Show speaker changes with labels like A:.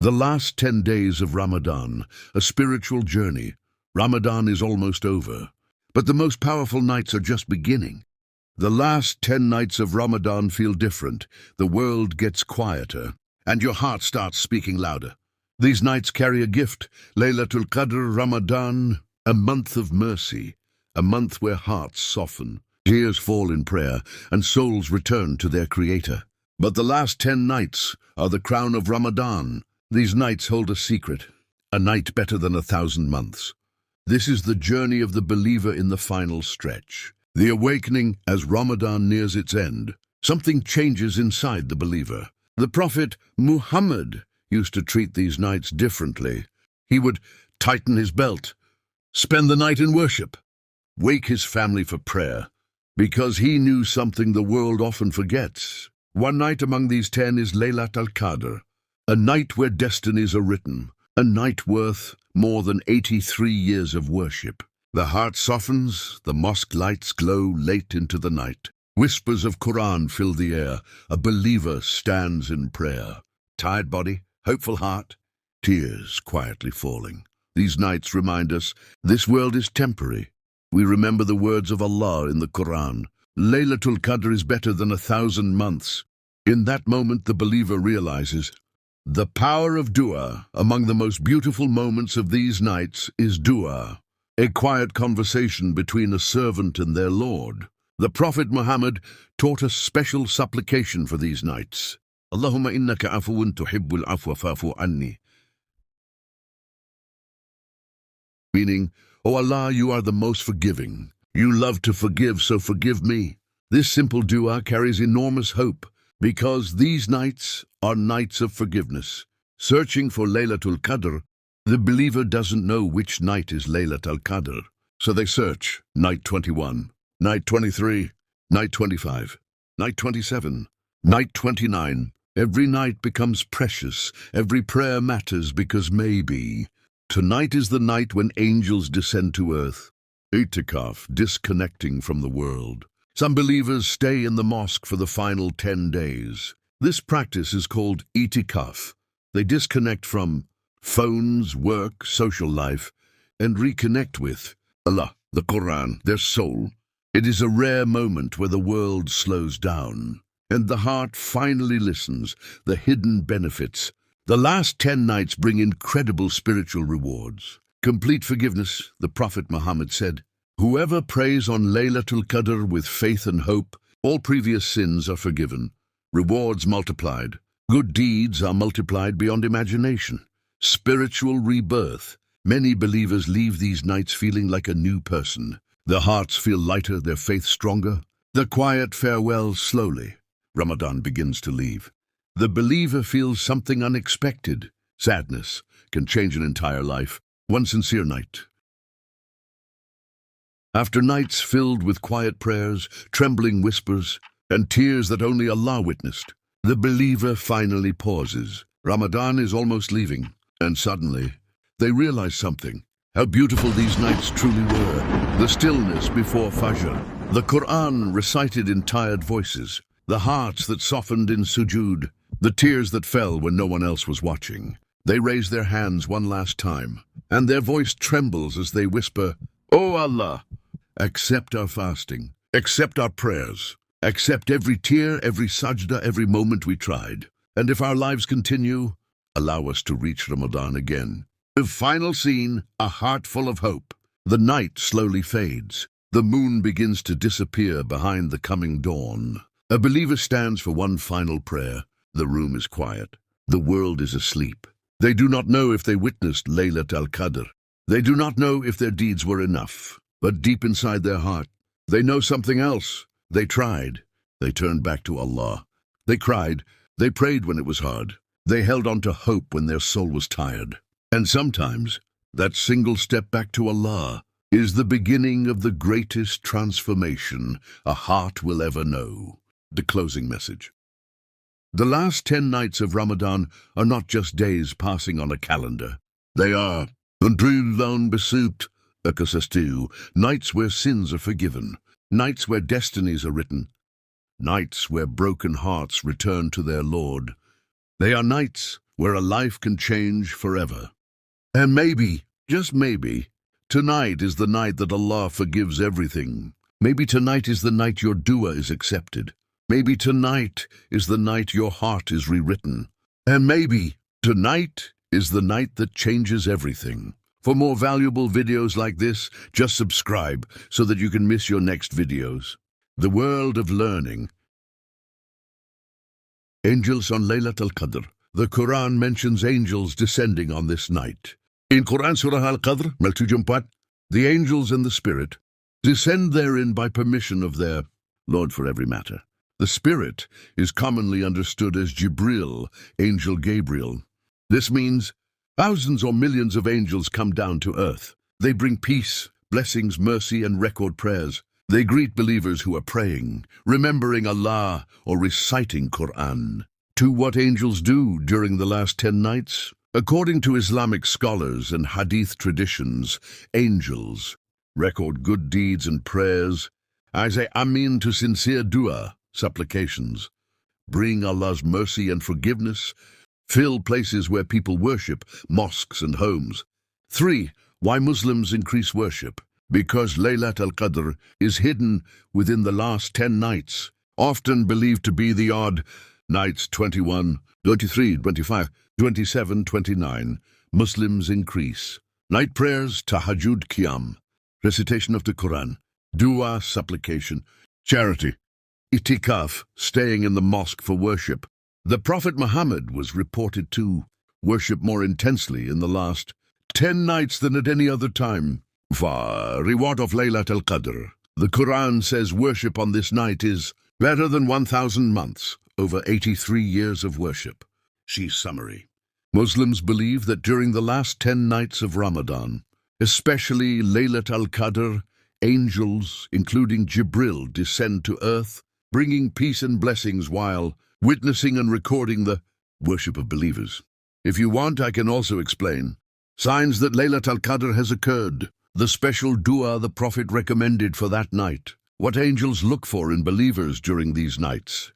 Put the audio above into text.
A: The last 10 days of Ramadan, a spiritual journey. Ramadan is almost over, but the most powerful nights are just beginning. The last 10 nights of Ramadan feel different. The world gets quieter, and your heart starts speaking louder. These nights carry a gift, Laylatul Qadr, Ramadan, a month of mercy, a month where hearts soften, tears fall in prayer, and souls return to their Creator. But the last 10 nights are the crown of Ramadan. These nights hold a secret, a night better than 1,000 months. This is the journey of the believer in the final stretch. The awakening as Ramadan nears its end. Something changes inside the believer. The Prophet Muhammad used to treat these nights differently. He would tighten his belt, spend the night in worship, wake his family for prayer, because he knew something the world often forgets. One night among these 10 is Laylatul Qadr, a night where destinies are written, a night worth more than 83 years of worship. The heart softens, the mosque lights glow late into the night. Whispers of Quran fill the air. A believer stands in prayer. Tired body, hopeful heart, tears quietly falling. These nights remind us this world is temporary. We remember the words of Allah in the Quran. Laylatul Qadr is better than 1,000 months. In that moment, the believer realizes the power of dua. Among the most beautiful moments of these nights is dua, a quiet conversation between a servant and their Lord. The Prophet Muhammad taught us special supplication for these nights. Allahumma innaka afuwun tuhibbul afwa fa'fu anni. Meaning, O Allah, you are the most forgiving. You love to forgive, so forgive me. This simple dua carries enormous hope, because these nights are nights of forgiveness. Searching for Laylatul Qadr, the believer doesn't know which night is Laylatul Qadr. So they search, night 21, night 23, night 25, night 27, night 29. Every night becomes precious. Every prayer matters because maybe tonight is the night when angels descend to earth. Itikaf, disconnecting from the world. Some believers stay in the mosque for the final 10 days. This practice is called itikaf. They disconnect from phones, work, social life, and reconnect with Allah, the Quran, their soul. It is a rare moment where the world slows down, and the heart finally listens. The hidden benefits. The last 10 nights bring incredible spiritual rewards. Complete forgiveness, the Prophet Muhammad said. Whoever prays on Laylatul Qadr with faith and hope, all previous sins are forgiven. Rewards multiplied. Good deeds are multiplied beyond imagination. Spiritual rebirth. Many believers leave these nights feeling like a new person. Their hearts feel lighter, their faith stronger. The quiet farewell slowly. Ramadan begins to leave. The believer feels something unexpected. Sadness can change an entire life. One sincere night. After nights filled with quiet prayers, trembling whispers, and tears that only Allah witnessed, the believer finally pauses. Ramadan is almost leaving, and suddenly, they realize something. How beautiful these nights truly were. The stillness before Fajr, the Quran recited in tired voices, the hearts that softened in sujood, the tears that fell when no one else was watching. They raise their hands one last time, and their voice trembles as they whisper, O Allah, accept our fasting, accept our prayers, accept every tear, every sajda, every moment we tried. And if our lives continue, allow us to reach Ramadan again. The final scene, a heart full of hope. The night slowly fades. The moon begins to disappear behind the coming dawn. A believer stands for one final prayer. The room is quiet. The world is asleep. They do not know if they witnessed Laylatul Qadr. They do not know if their deeds were enough. But deep inside their heart, they know something else. They tried. They turned back to Allah. They cried. They prayed when it was hard. They held on to hope when their soul was tired. And sometimes, that single step back to Allah is the beginning of the greatest transformation a heart will ever know. The closing message. The last 10 nights of Ramadan are not just days passing on a calendar. They are nights where sins are forgiven, nights where destinies are written, nights where broken hearts return to their Lord. They are nights where a life can change forever. And maybe, just maybe, tonight is the night that Allah forgives everything. Maybe tonight is the night your dua is accepted. Maybe tonight is the night your heart is rewritten. And maybe tonight is the night that changes everything. For more valuable videos like this, just subscribe so that you can miss your next videos. The world of learning. Angels on Laylat al-Qadr. The Quran mentions angels descending on this night. In Quran Surah Al-Qadr, the angels and the Spirit descend therein by permission of their Lord for every matter. The Spirit is commonly understood as Jibril, Angel Gabriel. This means thousands or millions of angels come down to earth. They bring peace, blessings, mercy, and record prayers. They greet believers who are praying, remembering Allah, or reciting Quran. To what angels do during the last 10 nights? According to Islamic scholars and Hadith traditions, angels record good deeds and prayers, as a amin to sincere dua, supplications, bring Allah's mercy and forgiveness, fill places where people worship, mosques and homes. 3. Why Muslims increase worship? Because Laylat al-Qadr is hidden within the last 10 nights, often believed to be the odd nights 21, 23, 25, 27, 29. Muslims increase. Night prayers, tahajjud, qiyam, recitation of the Quran, dua, supplication, charity, itikaf, staying in the mosque for worship. The Prophet Muhammad was reported to worship more intensely in the last 10 nights than at any other time. Reward of Laylat al-Qadr. The Quran says worship on this night is better than 1,000 months, over 83 years of worship. See summary. Muslims believe that during the last 10 nights of Ramadan, especially Laylat al-Qadr, angels, including Jibril, descend to earth, bringing peace and blessings while witnessing and recording the worship of believers. If you want, I can also explain signs that Laylat al-Qadr has occurred, the special dua the Prophet recommended for that night, what angels look for in believers during these nights,